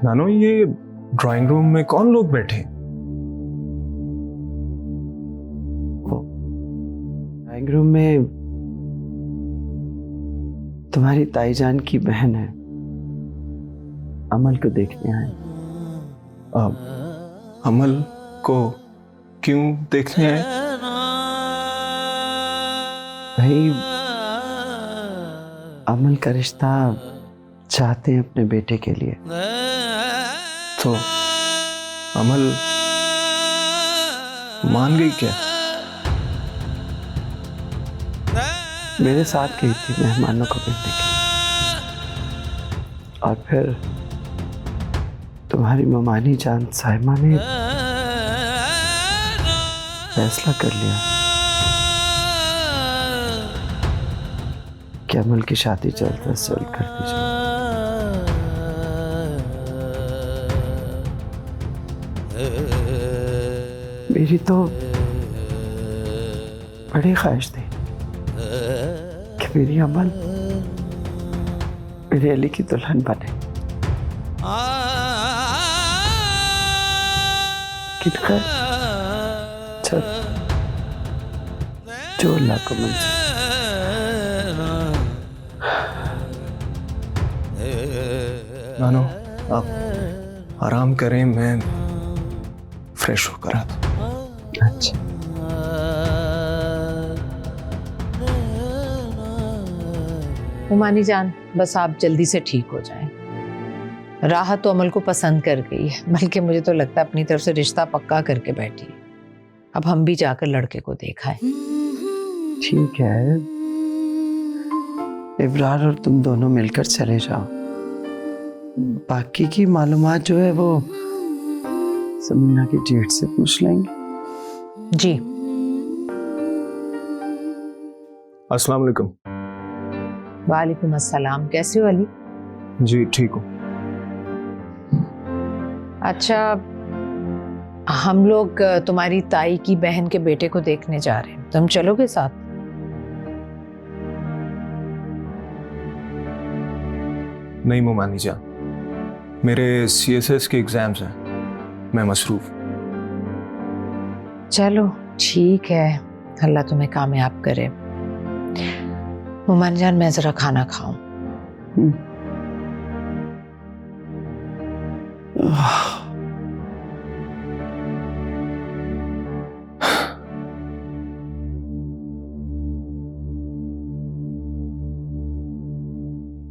नानो, ये drawing room में कौन लोग बैठे हैं? ड्राइंग रूम में तुम्हारी ताईजान की बहन है, अमल को देखने आए। अमल को क्यों देखने आए? भाई, अमल का रिश्ता चाहते हैं अपने बेटे के लिए। तो अमल मान गई क्या? मेरे साथ गई थी मेहमानों को मिलने के लिए, और फिर तुम्हारी ममानी जान साइमा ने फैसला कर लिया कि अमल की शादी जल्द से जल्द कर दी जाए। मेरी तो बड़ी ख्वाहिश थी कि मेरी अमल मेरे अली की दुल्हन बने, कितना चल जो अल्लाह को मंजूर। नानो, आप आराम करें, मैं फ्रेश होकर आता हूं। अच्छा, हुमानी जान, बस आप जल्दी से ठीक हो जाएं। राहत तो अमल को पसंद कर गई है, बल्कि मुझे तो लगता है अपनी तरफ से रिश्ता पक्का करके बैठी है। अब हम भी जाकर लड़के को देखा है। ठीक है, इब्रार और तुम दोनों मिलकर चले जाओ, बाकी की मालूमात जो है वो समीना की जेठ से पूछ लेंगे। जी। अस्सलाम वालेकुम। वालेकुम अस्सलाम, कैसे हो अली? जी ठीक हूँ। अच्छा, हम लोग तुम्हारी ताई की बहन के बेटे को देखने जा रहे हैं, तुम चलोगे साथ? नहीं मुमानी जान, मेरे CSS के एग्जाम्स हैं, मैं मसरूफ। चलो ठीक है, अल्लाह तुम्हें कामयाब करे। हुमानी जान, मैं जरा खाना खाऊं।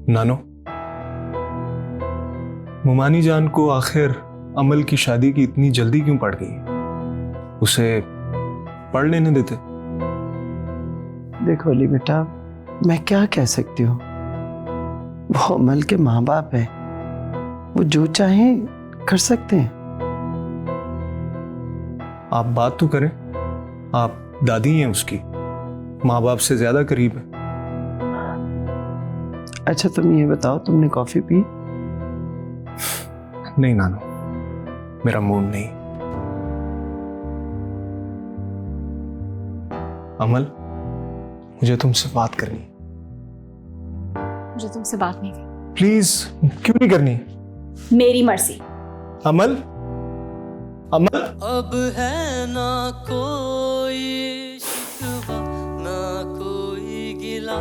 नानो, मुमानी जान को आखिर अमल की शादी की इतनी जल्दी क्यों पड़ गई? उसे पढ़ लेने देते। देखो अली बेटा, मैं क्या कह सकती हूँ, वो अमल के माँ बाप है, वो जो चाहें कर सकते हैं। आप बात तो करें, आप दादी हैं उसकी, माँ बाप से ज्यादा करीब है। अच्छा तुम ये बताओ, तुमने कॉफी पी? नहीं नानो, मेरा मूड नहीं। अमल, मुझे तुमसे बात करनी है। मुझे तुमसे बात नहीं करनी। प्लीज, क्यों नहीं करनी? मेरी मर्जी। अमल, अमल। अब है ना कोई शिकवा ना कोई गिला,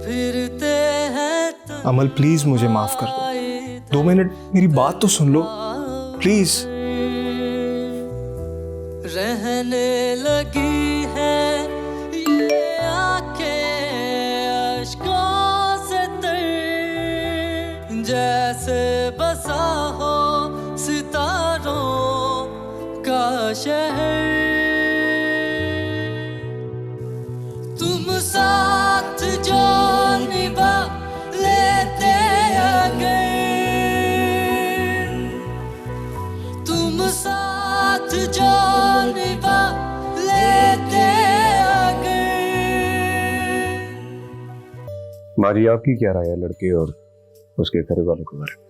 फिरते हैं अमल प्लीज मुझे माफ कर दो, 2 मिनट मेरी बात तो सुन लो प्लीज। रहने लगी है ये आंखें अश्कों से तर, जैसे बसा हो सितारों का शहर। तुम साथ जो निभा लेते अगर, तुम साथ जो निभा लेते अगर। मारी, आपकी क्या राय है लड़के और उसके घर वालों के बारे में?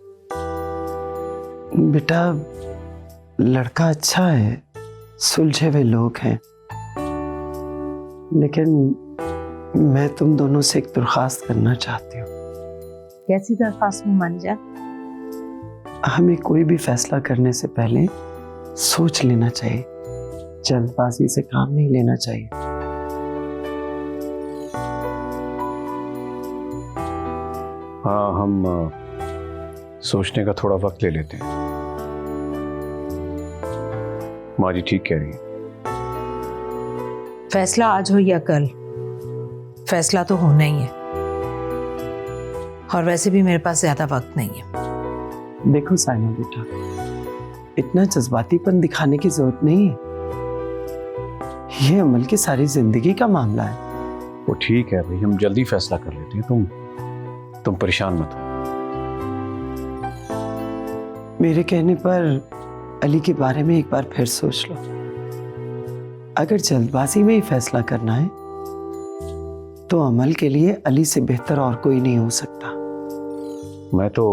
बेटा, लड़का अच्छा है, सुलझे हुए लोग हैं, लेकिन मैं तुम दोनों से एक दरख्वास्त करना चाहती हूँ। कैसी दरख्वास्त में मान जा? हमें कोई भी फैसला करने से पहले सोच लेना चाहिए, जल्दबाजी से काम नहीं लेना चाहिए। हाँ, हम सोचने का थोड़ा वक्त ले लेते हैं। मारी ठीक कह रही है। फैसला आज हो या कल, फैसला तो होना ही है। और वैसे भी मेरे पास ज्यादा वक्त नहीं है। देखो साइना बेटा, इतना जज्बातीपन दिखाने की जरूरत नहीं है। ये अमल की सारी जिंदगी का मामला है। वो ठीक है भाई, हम जल्दी फैसला कर लेते हैं। तुम परेशान मत हो। मेरे कहने पर अली के बारे में एक बार फिर सोच लो। अगर जल्दबाजी में ही फैसला करना है तो अमल के लिए अली से बेहतर और कोई नहीं हो सकता। मैं तो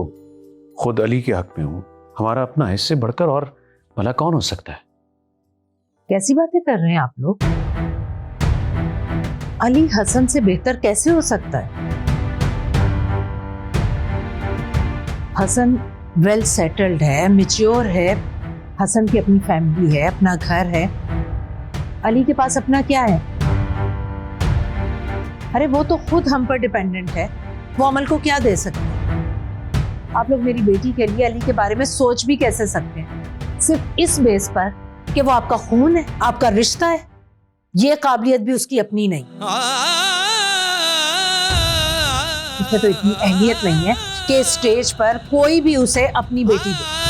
खुद अली के हक में हूं। हमारा अपना है, इससे बढ़कर और भला कौन हो सकता है? कैसी बातें कर रहे हैं आप लोग? अली हसन से बेहतर कैसे हो सकता है? हसन वेल सेटल्ड है, मैच्योर है, हसन की अपनी फैमिली है, अपना घर है। अली के पास अपना क्या है? अरे वो तो खुद हम पर डिपेंडेंट है, वो अमल को क्या दे सकते हैं? आप लोग मेरी बेटी के लिए अली के बारे में सोच भी कैसे सकते हैं? सिर्फ इस बेस पर कि वो आपका खून है, आपका रिश्ता है। ये काबिलियत भी उसकी अपनी नहीं, उसमें तो इतनी अहमियत नहीं है कि स्टेज पर कोई भी उसे अपनी बेटी दे।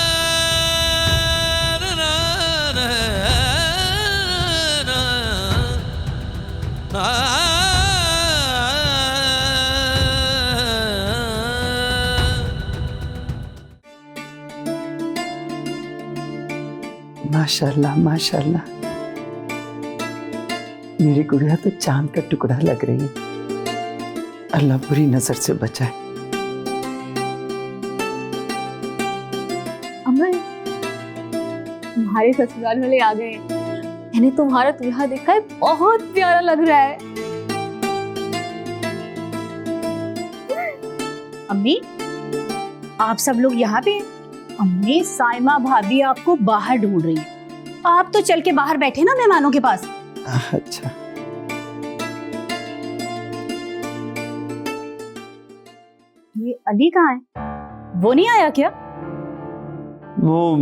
माशाल्लाह माशाल्लाह, मेरी गुड़िया तो चांद का टुकड़ा लग रही है। अल्लाह बुरी नजर से बचाए। अमल, तुम्हारे ससुराल वाले आ गए। मैंने तुम्हारा दूल्हा देखा है, बहुत प्यारा लग रहा है। अम्मी, आप सब लोग यहाँ पे? अम्मी, साइमा भाभी आपको बाहर ढूंढ रही है। आप तो चल के बाहर बैठे ना मेहमानों के पास। अच्छा, ये अली कहाँ है? वो नहीं आया क्या? वो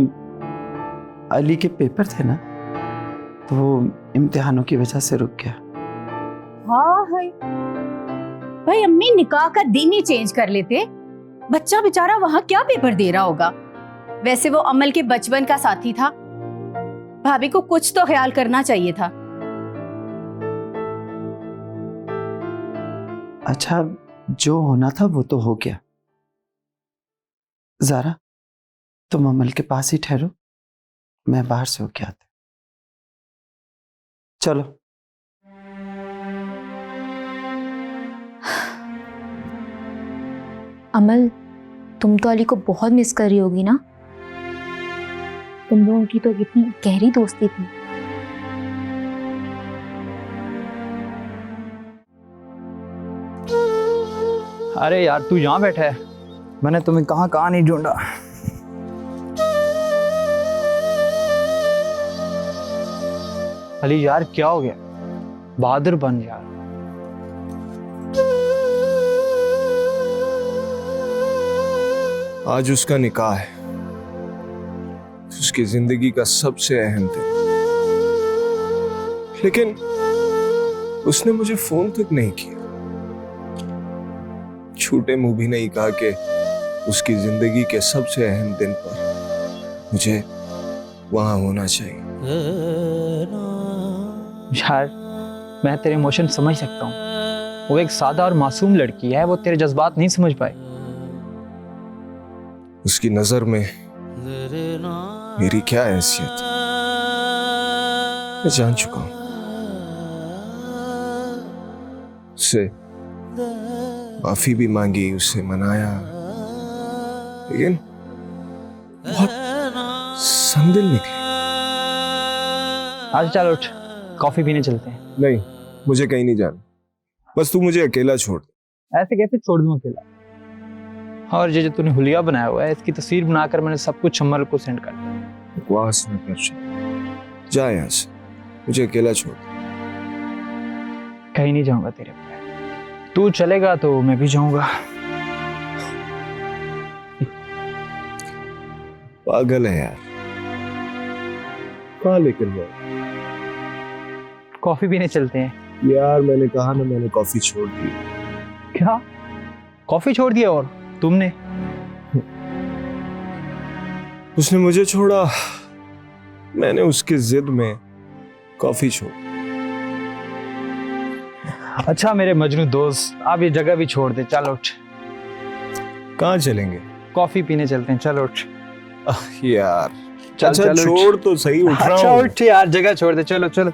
अली के पेपर थे ना, तो वो इम्तिहानों की वजह से रुक गया। हाँ है भाई, अम्मी निकाह का दिन ही चेंज कर लेते। बच्चा बेचारा वहां क्या पेपर दे रहा होगा। वैसे वो अमल के बचपन का साथी था, भाभी को कुछ तो ख्याल करना चाहिए था। अच्छा, जो होना था वो तो हो गया। ज़ारा, तुम अमल के पास ही ठहरो, मैं बाहर से होके आता। चलो। अमल, तुम तो अली को बहुत मिस कर रही होगी ना? तुम लोगों की तो कितनी गहरी दोस्ती थी। अरे यार, तू यहाँ बैठा है, मैंने तुम्हें कहाँ कहाँ नहीं ढूंढा। अली यार, क्या हो गया? बहादुर बन यार। आज उसका निकाह है, उसकी जिंदगी का सबसे अहम दिन, लेकिन उसने मुझे फोन तक नहीं किया, छूटे मुंह भी नहीं कहा कि उसकी जिंदगी के सबसे अहम दिन पर मुझे वहां होना चाहिए। यार, मैं तेरे इमोशन समझ सकता हूँ। वो एक सादा और मासूम लड़की है, वो तेरे जज्बात नहीं समझ पाए। उसकी नजर में मेरी क्या हैसियत, मैं जान चुका हूं। उससे माफी भी मांगी, उससे मनाया, लेकिन बहुत संदिल निकले। आज चल उठ, कॉफी पीने चलते हैं। नहीं, मुझे कहीं नहीं जाना, बस तू मुझे अकेला छोड़। ऐसे कैसे छोड़ दूं अकेला? और ये जो तूने हुलिया बनाया हुआ है, इसकी तस्वीर बनाकर मैंने सब कुछ अमल को सेंड कर दिया। बकवास न कर शाह। जा यहाँ से, मुझे अकेला छोड़। कहीं नहीं जाऊंगा तेरे बगैर। तू चलेगा तो मैं भी जाऊंगा। पागल है यार, कहाँ लेकर गया? कॉफी पीने चलते हैं। यार मैंने कहा ना, मैंने कॉफी छोड़ दी। क्या? कॉफी छोड़ दिया? और तुमने? उसने मुझे छोड़ा, मैंने उसकी जिद में कॉफी छोड़। अच्छा मेरे मजनू दोस्त, आप ये जगह भी छोड़ दे। चल उठ, कहाँ चलेंगे? कॉफी पीने चलते हैं। चल उठ। यार चल अच्छा चल उठ। छोड़ तो सही, उठ रहा अच्छा हूँ। उठ यार, जगह छोड़ दे। चलो चलो।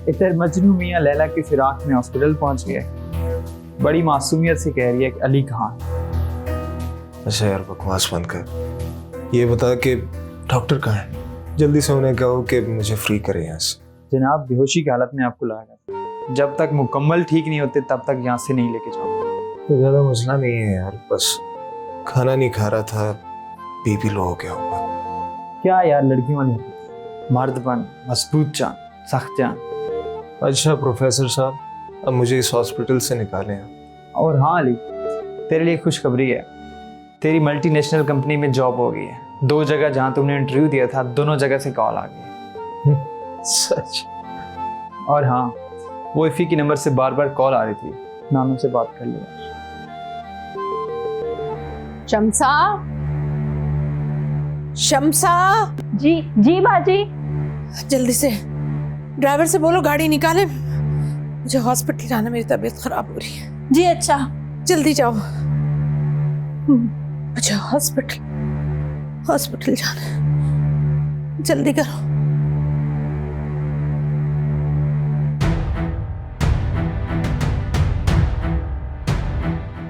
इधर मजनू मियाँ लैला की फिराक में हॉस्पिटल पहुंच गए। बड़ी मासूमियत से कह रही है कि अली कहाँ है। अच्छा यार बकवास बंद कर, ये बता कि डॉक्टर कहाँ है? जल्दी से उन्हें कहो कि मुझे फ्री करे यहाँ से। जनाब बेहोशी की हालत में आपको लाया गया, जब तक मुकम्मल ठीक नहीं होते तब तक यहाँ से नहीं लेके जाओ। तो ज़्यादा मसला नहीं है यार, बस खाना नहीं खा रहा था, बीपी लो हो गया होगा। क्या यार लड़कियों वाली मर्दपन, मजबूत जान, सख्त जान। अच्छा प्रोफेसर साहब, अब मुझे इस हॉस्पिटल से निकालें। और हाँ अली, तेरे लिए खुशखबरी है, तेरी मल्टीनेशनल कंपनी में जॉब हो गई है। 2 जगह जहाँ तुमने इंटरव्यू दिया था, दोनों जगह से कॉल आ गई। सच? और हाँ, वो इफ़ी की नंबर से बार बार कॉल आ रही थी, नाम से बात कर लिया। शम्सा, शम्सा, जी जी बाजी। जल्दी से ड्राइवर से बोलो गाड़ी निकाले, मुझे हॉस्पिटल जाना, मेरी तबीयत खराब हो रही है। जी अच्छा। जल्दी जाओ, मुझे हॉस्पिटल जाना है, जल्दी करो।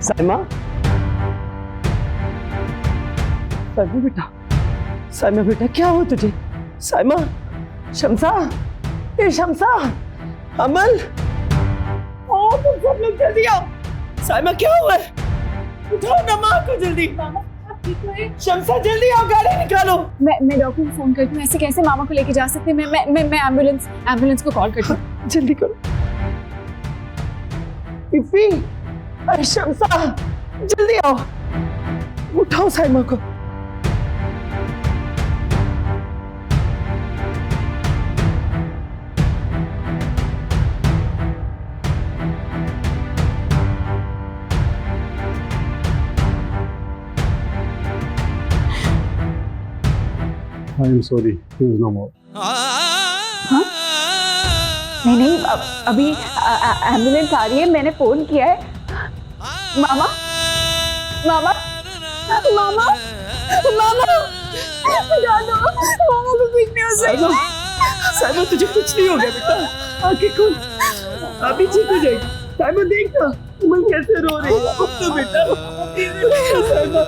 साइमा, साइमा बेटा, साइमा बेटा क्या हुआ तुझे? साइमा, शम्सा, ये शम्सा, अमल, ओ तुम सब लोग जल्दी आओ। साइमा क्या हुआ है? उठाओ ना माँ को जल्दी। शम्सा जल्दी आओ, गाड़ी निकालो। मैं डॉक्टर को फोन करती हूँ। ऐसे कैसे मामा को लेके जा सकते हैं? मैं एम्बुलेंस को कॉल करती हूँ। जल्दी करो। इफ़ी, अरे शम्सा जल्दी आओ, उठाओ साइमा को। I am sorry, there is no more. नहीं अभी एम्बुलेंस आ रही है, मैंने फोन किया है। मामा मामा मामा मामा जानो, मामा को कुछ नहीं हो सकता। साइमा तुझे कुछ नहीं हो गया बेटा, आंखें खोल, अभी ठीक हो जाएगी। साइमा देखना अमल कैसे रो रही है। तो बेटा साइमा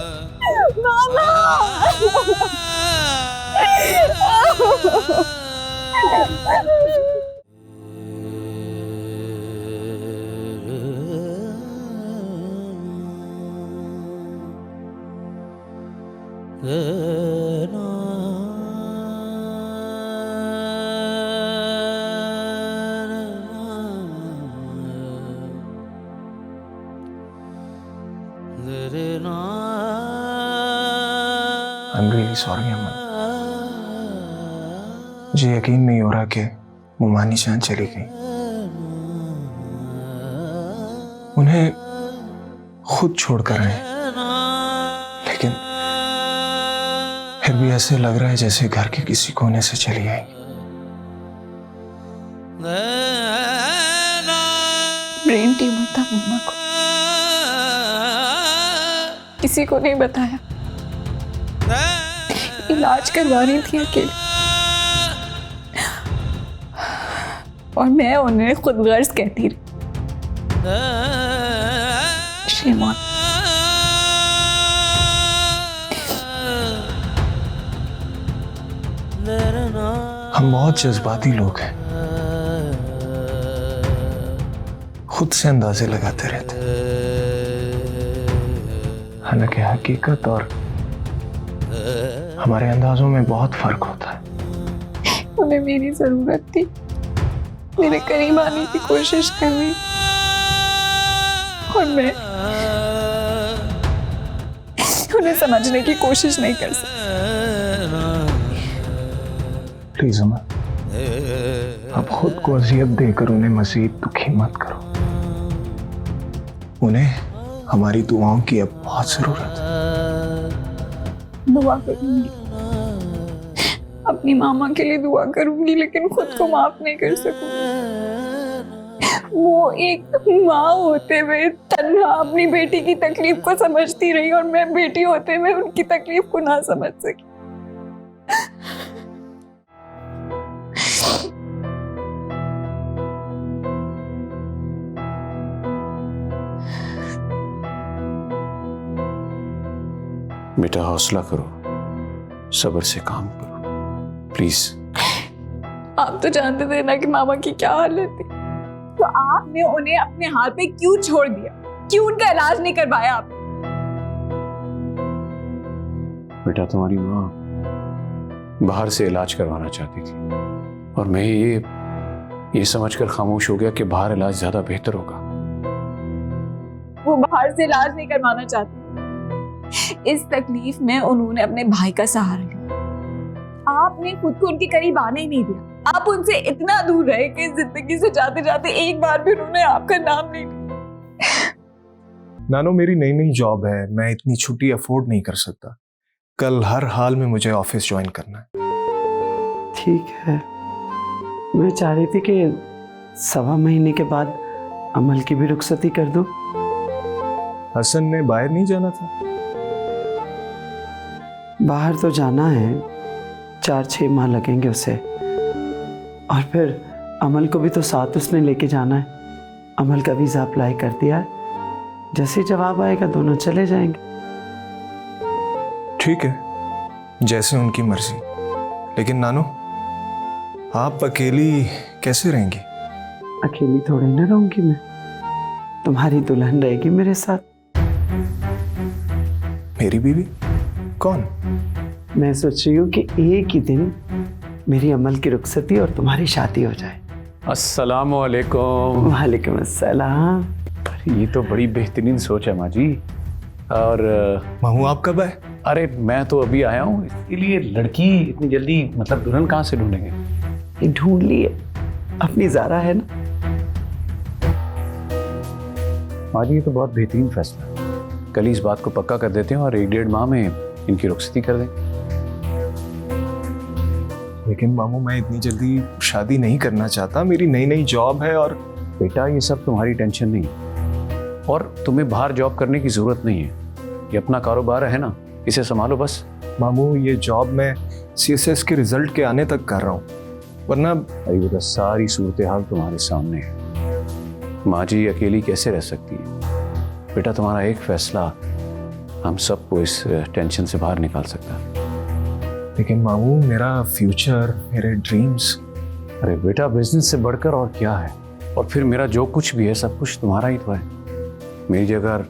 I'm really sorry, अमन। मुझे यकीन नहीं हो रहा कि मुमानी जान चली गई। उन्हें खुद छोड़कर आए, लेकिन फिर भी ऐसे लग रहा है जैसे घर के किसी कोने से चली आएंगी। ब्रेन ट्यूमर था मम्मा को, किसी को नहीं बताया, इलाज करवा रही थी अकेले, और मैं उन्हें खुद गर्ज कहती रही। Shame on. हम बहुत जज्बाती लोग हैं, खुद से अंदाजे लगाते रहते हैं, हालांकि हकीकत और हमारे अंदाजों में बहुत फर्क होता है। उन्हें मेरी जरूरत थी, मेरे करीब आने की कोशिश कर रही, और मैं उन्हें समझने की कोशिश नहीं कर सकती। प्लीज अमन, आप खुद को अजियत देकर उन्हें मजीद दुखी मत करो। उन्हें हमारी दुआओं की अब बहुत जरूरत है। दुआ करूंगी, अपनी मामा के लिए दुआ करूंगी, लेकिन खुद को माफ नहीं कर सकूंगी। वो एक माँ होते हुए तन्हा अपनी बेटी की तकलीफ को समझती रही, और मैं बेटी होते हुए उनकी तकलीफ को ना समझ सकी। बेटा हौसला करो, सब्र से काम करो, प्लीज। आप तो जानते थे ना कि मामा की क्या हालत थी, तो आपने उन्हें अपने हाथ पे क्यों छोड़ दिया? क्यों उनका इलाज नहीं करवाया आप? बेटा तुम्हारी माँ बाहर से इलाज करवाना चाहती थी, और मैं ये समझकर खामोश हो गया कि बाहर इलाज ज्यादा बेहतर होगा। वो बाहर से इलाज नहीं करवाना चाहती, इस तकलीफ में उन्होंने अपने भाई का सहारा लिया। आपने खुद को उनके करीब आने ही नहीं दिया। आप उनसे इतना दूर रहे कि जिंदगी से जाते जाते एक बार भी उन्होंने आपका नाम नहीं लिया। नानो, मेरी नई नई जॉब है, मैं इतनी छुट्टी अफोर्ड नहीं कर सकता। कल हर हाल में मुझे ऑफिस ज्वाइन करना है। ठीक है, मैं चाह रही थी कि 1.25 महीने के बाद अमल की भी रुखसती कर दूं। हसन ने बाहर नहीं जाना था? बाहर तो जाना है, 4-6 माह लगेंगे उसे, और फिर अमल को भी तो साथ उसने लेके जाना है। अमल का वीज़ा अप्लाई कर दिया है, जैसे जवाब आएगा दोनों चले जाएंगे। ठीक है, जैसे उनकी मर्जी। लेकिन नानो, आप अकेली कैसे रहेंगी? अकेली थोड़ी ना रहूंगी मैं, तुम्हारी दुल्हन रहेगी मेरे साथ। मेरी बीवी? कौन? मैं सोच रही हूँ कि एक ही दिन मेरी अमल की रुखसती और तुम्हारी शादी हो जाए। अस्सलामु अलैकुम। वालेकुम अस्सलाम। ये तो बड़ी बेहतरीन सोच है माँ जी। और महू, आप कब आए? अरे मैं तो अभी आया हूँ, इसलिए लड़की इतनी जल्दी, मतलब दुल्हन कहाँ से ढूंढेंगे? ये ढूंढ लिए, अपनी ज़ारा है ना। माँ जी ये तो बहुत बेहतरीन फैसला है। कल ही इस बात को पक्का कर देते हैं और 1-1.5 माह में इनकी रुखसती कर दें। लेकिन मामू, मैं इतनी जल्दी शादी नहीं करना चाहता। मेरी नई नई जॉब है। और बेटा ये सब तुम्हारी टेंशन नहीं है, और तुम्हें बाहर जॉब करने की जरूरत नहीं है। ये अपना कारोबार है ना, इसे संभालो बस। मामू, ये जॉब मैं CSS के रिजल्ट के आने तक कर रहा हूँ, वरना अरे बेटा सारी सूरत हाल तुम्हारे सामने है। माँ जी अकेली कैसे रह सकती है? बेटा तुम्हारा एक फैसला हम सबको इस टेंशन से बाहर निकाल सकता है। लेकिन मामू, मेरा फ्यूचर, मेरे ड्रीम्स। अरे बेटा, बिजनेस से बढ़कर और क्या है? और फिर मेरा जो कुछ भी है सब कुछ तुम्हारा ही तो है। मेरी जगह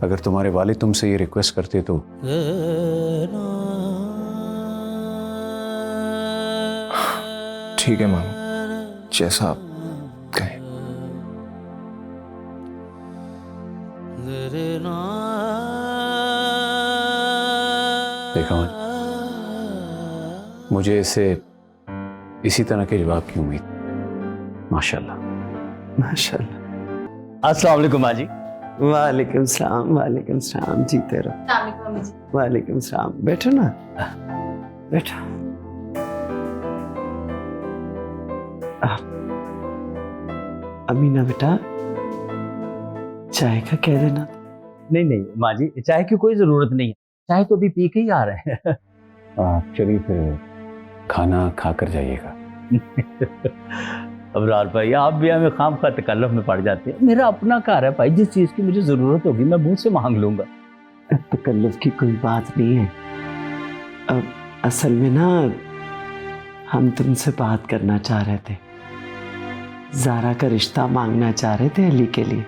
अगर तुम्हारे वालिद तुमसे ये रिक्वेस्ट करते तो ठीक है मामू, जैसा आप कहें। देखा मुझे इसे इसी तरह के जवाब की उम्मीद। माशाल्लाह। माशाल्लाह। अस्सलाम वालेकुम माँ जी। वालेकुम सलाम, वालेकुम सलाम। जीते रहो। वालेकुम सलाम। बैठो ना, बैठो। अमीना बेटा, चाय का कह देना। नहीं नहीं माँ जी, चाय की कोई जरूरत नहीं है, चाय तो अभी पी के ही आ रहे हैं। चलिए फिर खाना खाकर जाइएगा। अबरार भाई, आप भी हमें खाम खा तकल्लुफ में पड़ जाते हैं। मेरा अपना कार है भाई, जिस चीज की मुझे जरूरत होगी मैं मुंह से मांग लूंगा। तकल्लुफ की कोई बात नहीं है। अब असल में ना, हम तुमसे बात करना चाह रहे थे। ज़ारा का रिश्ता मांगना चाह रहे थे अली के लिए।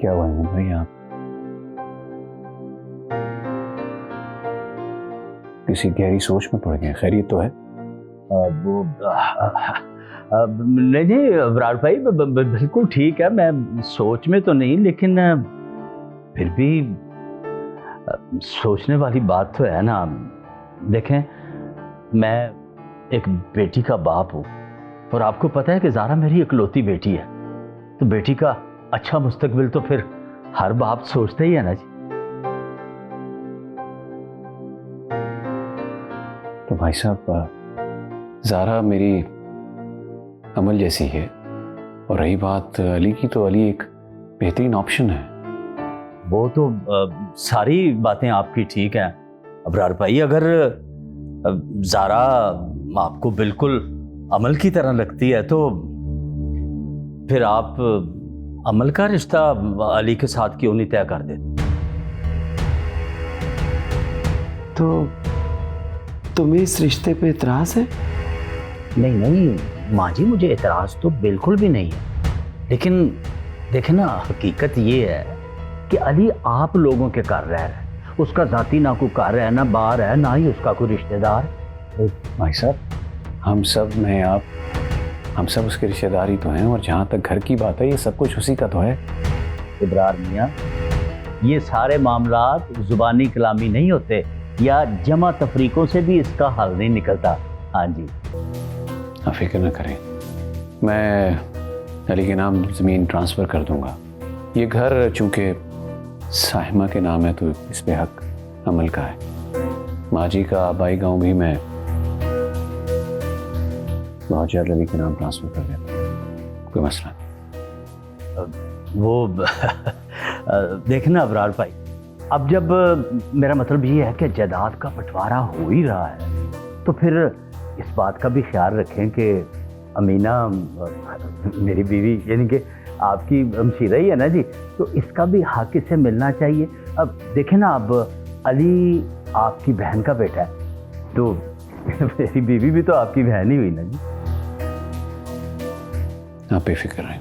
क्या हुआ है भाई, आप किसी गहरी सोच में पड़ गए? खैरियत तो है? वो नहीं नहीं अबरार भाई, बिल्कुल ठीक है। मैं सोच में तो नहीं, लेकिन फिर भी सोचने वाली बात तो है ना। देखें, मैं एक बेटी का बाप हूँ और आपको पता है कि ज़ारा मेरी इकलौती बेटी है, तो बेटी का अच्छा मुस्तकबिल तो फिर हर बाप सोचते ही है ना जी। तो भाई साहब, ज़ारा मेरी अमल जैसी है, और रही बात अली की, तो अली एक बेहतरीन ऑप्शन है। वो तो सारी बातें आपकी ठीक हैं अबरार भाई। अगर ज़ारा आपको बिल्कुल अमल की तरह लगती है तो फिर आप अमल का रिश्ता अली के साथ क्यों नहीं तय कर देते? तो तुम्हें इस रिश्ते पे इतराज है? नहीं नहीं माँ जी, मुझे एतराज़ तो बिल्कुल भी नहीं है, लेकिन देखे ना, हकीकत ये है कि अली आप लोगों के घर रह रहा है। उसका जाती ना कोई घर है, ना बाहर है, ना ही उसका कोई रिश्तेदार। भाई साहब, हम सब, मैं, आप, हम सब उसके रिश्तेदार ही तो हैं, और जहाँ तक घर की बात है, ये सब कुछ उसी का तो है। इब्रार मियाँ, ये सारे मामलात जुबानी कलामी नहीं होते, या जमा तफरीकों से भी इसका हल नहीं निकलता। हाँ जी, आप फिक्र न करें, मैं अली के नाम ज़मीन ट्रांसफ़र कर दूंगा। ये घर चूँकि साहिमा के नाम है तो इस पे हक अमल का है। माँ जी का आबाई गांव भी मैं बहुत जल्द अली के नाम ट्रांसफ़र कर देता हूँ, कोई मसला नहीं। वो देखना अबरार भाई, अब जब मेरा मतलब ये है कि जायदाद का बंटवारा हो ही रहा है, तो फिर इस बात का भी ख्याल रखें कि अमीना मेरी बीवी, यानी कि आपकी हमशीरा ही है ना जी, तो इसका भी हक इसे मिलना चाहिए। अब देखें ना, अब अली आपकी बहन का बेटा है, तो मेरी बीवी भी तो आपकी बहन ही हुई ना जी। आप बेफिक्र रहें,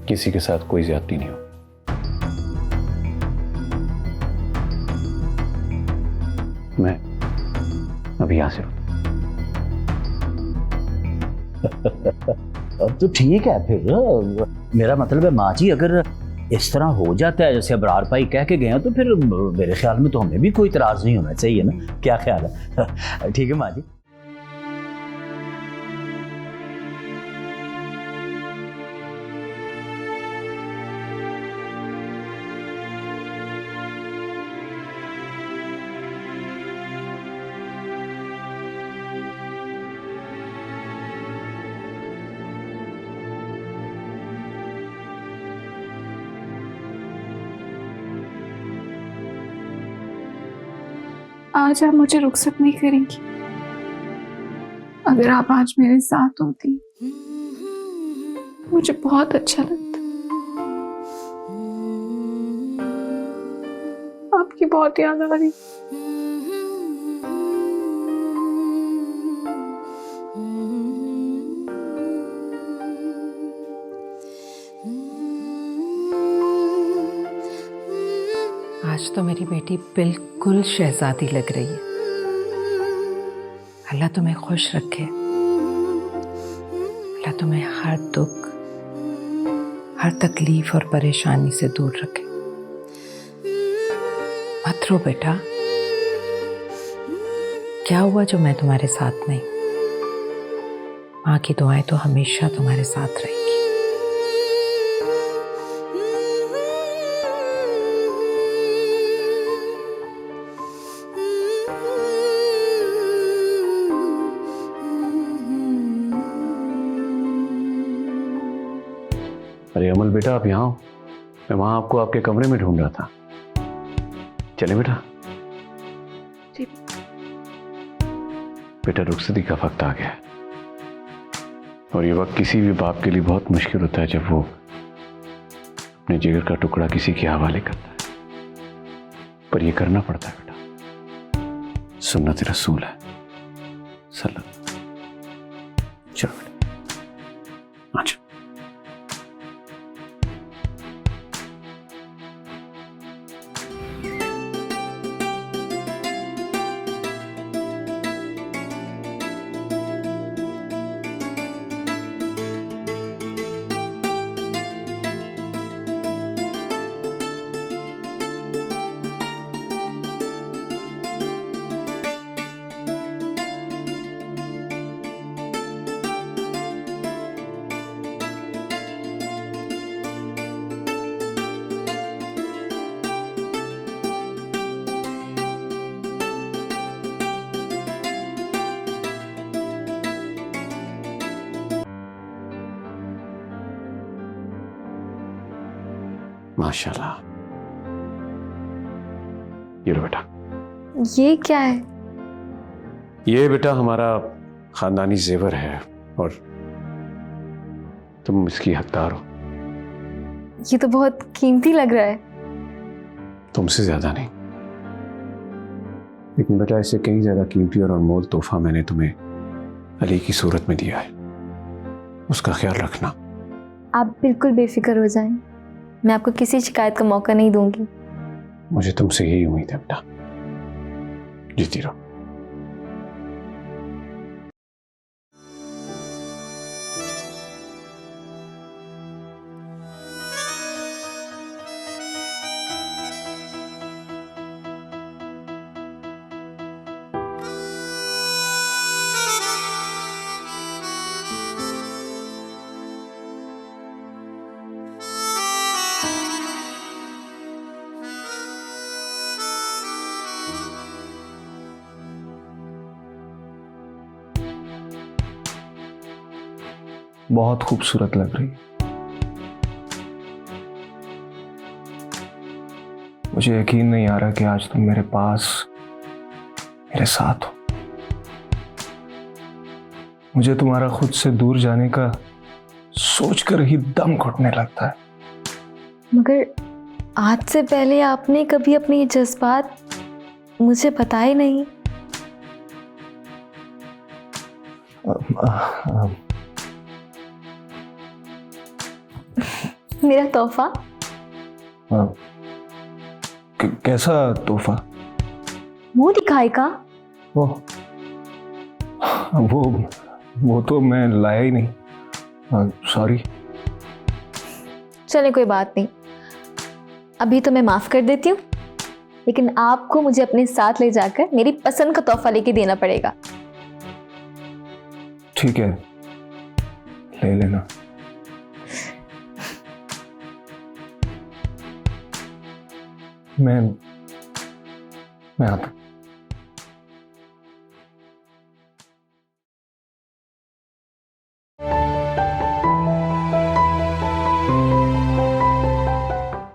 किसी के साथ कोई ज्यादती नहीं हो। मैं अभी यहाँ से अब तो ठीक है फिर। मेरा मतलब है माँ जी, अगर इस तरह हो जाता है जैसे अबरार भाई कह के गए हैं, तो फिर मेरे ख्याल में तो हमें भी कोई इतराज़ नहीं होना चाहिए ना। क्या ख्याल है? ठीक है माँ जी। आज आप मुझे रुखसत नहीं करेंगी। अगर आप आज मेरे साथ होती मुझे बहुत अच्छा लगता। आपकी बहुत याद आ रही। आज तो मेरी बेटी बिल्कुल शहजादी लग रही है। अल्लाह तुम्हें खुश रखे, अल्लाह तुम्हें हर दुख, हर तकलीफ और परेशानी से दूर रखे। मत रो बेटा, क्या हुआ जो मैं तुम्हारे साथ नहीं? माँ की दुआएं तो हमेशा तुम्हारे साथ रहेंगी। अरे अमल बेटा, आप यहाँ हो? मैं वहां आपको आपके कमरे में ढूंढ रहा था। चले बेटा। बेटा, रुखसती का वक्त आ गया है और ये वक्त किसी भी बाप के लिए बहुत मुश्किल होता है जब वो अपने जिगर का टुकड़ा किसी के हवाले करता है, पर ये करना पड़ता है बेटा। सुन्नत रसूल है सल्लल्लाहु। चलो बेटा, अच्छा। माशाल्लाह। ये लो बेटा। ये क्या है? ये बेटा हमारा खानदानी जेवर है और तुम इसकी हकदार हो। ये तो बहुत कीमती लग रहा है। तुमसे ज्यादा नहीं, लेकिन बेटा इससे कहीं ज्यादा कीमती और अनमोल तोहफा मैंने तुम्हें अली की सूरत में दिया है। उसका ख्याल रखना। आप बिल्कुल बेफिक्र हो जाएं, मैं आपको किसी शिकायत का मौका नहीं दूंगी। मुझे तुमसे यही उम्मीद है बेटा। जीती रहो। बहुत खूबसूरत लग रही है। मुझे यकीन नहीं आ रहा कि आज तुम मेरे पास, मेरे साथ हो। मुझे तुम्हारा खुद से दूर जाने का सोचकर ही दम घुटने लगता है। मगर आज से पहले आपने कभी अपने ये जज्बात मुझे बताए नहीं। मेरा तोहफा। कैसा तोहफा? मुंह दिखाएगा? वो तो मैं लाया ही नहीं। सॉरी। चले कोई बात नहीं, अभी तो मैं माफ कर देती हूँ, लेकिन आपको मुझे अपने साथ ले जाकर मेरी पसंद का तोहफा लेके देना पड़ेगा। ठीक है, ले लेना। मैं आता।